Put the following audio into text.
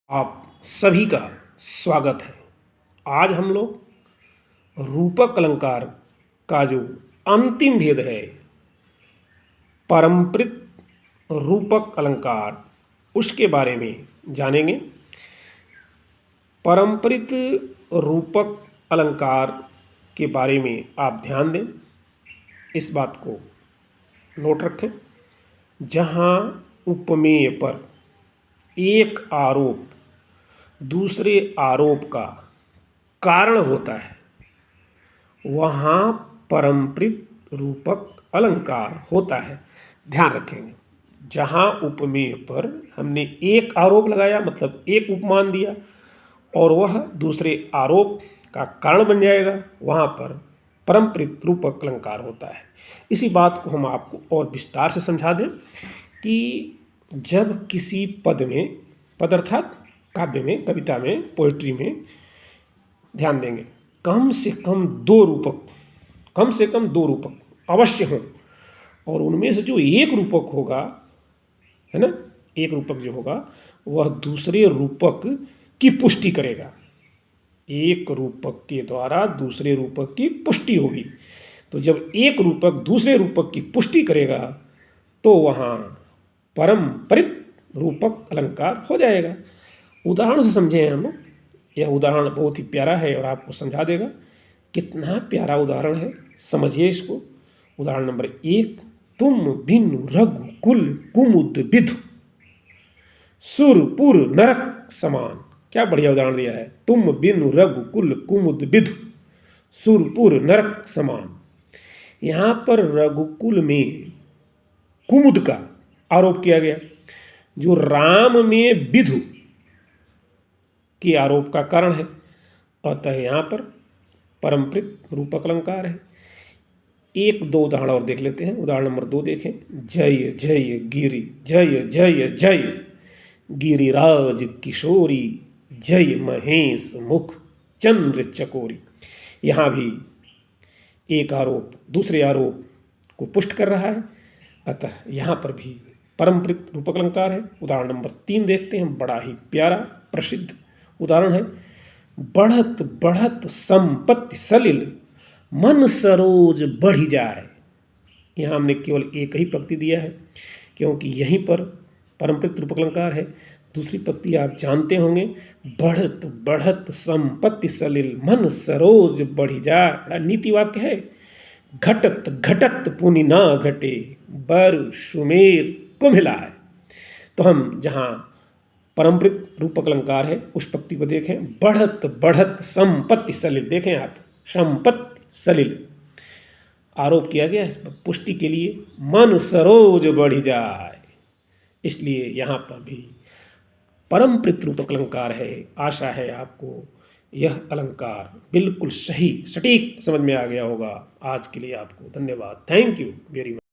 आप सभी का स्वागत है। आज हम लोग रूपक अलंकार का जो अंतिम भेद है, पारंपरिक रूपक अलंकार, उसके बारे में जानेंगे। पारंपरिक रूपक अलंकार के बारे में आप ध्यान दें, इस बात को नोट रखें। जहाँ उपमेय पर एक आरोप दूसरे आरोप का कारण होता है, वहाँ पारंपरिक रूपक अलंकार होता है। ध्यान रखेंगे, जहाँ उपमेय पर हमने एक आरोप लगाया, मतलब एक उपमान दिया, और वह दूसरे आरोप का कारण बन जाएगा, वहाँ पर पारंपरिक रूपक अलंकार होता है। इसी बात को हम आपको और विस्तार से समझा दें कि जब किसी पद में, पद अर्थात काव्य में, कविता में, पोएट्री में, ध्यान देंगे, कम से कम दो रूपक अवश्य हों, और उनमें से जो एक रूपक होगा, है ना, एक रूपक जो होगा वह दूसरे रूपक की पुष्टि करेगा। एक रूपक के द्वारा दूसरे रूपक की पुष्टि होगी। तो जब एक रूपक दूसरे रूपक की पुष्टि करेगा तो वहाँ पारंपरिक रूपक अलंकार हो जाएगा। उदाहरण से समझें हम। यह उदाहरण बहुत ही प्यारा है और आपको समझा देगा। कितना प्यारा उदाहरण है, समझिए इसको। उदाहरण नंबर 1, तुम बिनु रघुकुल कुमुद विधु सुरपुर नरक समान। क्या बढ़िया उदाहरण दिया है। तुम बिनु रघुकुल कुमुद विधु सुरपुर नरक समान। यहाँ पर रघुकुल में कुमुद का आरोप किया गया, जो राम में विधु के आरोप का कारण है। अतः यहाँ पर पारंपरिक रूपक अलंकार है। एक दो उदाहरण और देख लेते हैं। उदाहरण नंबर 2 देखें। जय जय गिरि जय जय जय गिरिराज किशोरी जय महेश मुख चंद्र चकोरी। यहाँ भी एक आरोप दूसरे आरोप को पुष्ट कर रहा है, अतः यहाँ पर भी पारंपरिक रूपक अलंकार है। उदाहरण नंबर 3 देखते हैं। बड़ा ही प्यारा प्रसिद्ध उदाहरण है। बढ़त बढ़त संपत्ति सलिल मन सरोज बढ़ी जाए। यहाँ हमने केवल एक ही पंक्ति दिया है, क्योंकि यहीं पर पारंपरिक रूपक अलंकार है। दूसरी पंक्ति आप जानते होंगे। बढ़त बढ़त संपत्ति सलिल मन सरोज बढ़ी जाए। बड़ा नीति वाक्य है। घटत घटत पुनि ना घटे बर सुमेर कुम्हिलाए। तो हम जहाँ पारंपरिक रूपक अलंकार है उस पंक्ति को देखें। बढ़त बढ़त संपत्ति सलिल। देखें आप, संपत्ति सलिल आरोप किया गया इस पर पुष्टि के लिए। मन सरोज बढ़ी जाए, इसलिए यहाँ पर भी पारंपरिक रूपक अलंकार है। आशा है आपको यह अलंकार बिल्कुल सही सटीक समझ में आ गया होगा। आज के लिए आपको धन्यवाद। Thank you very much.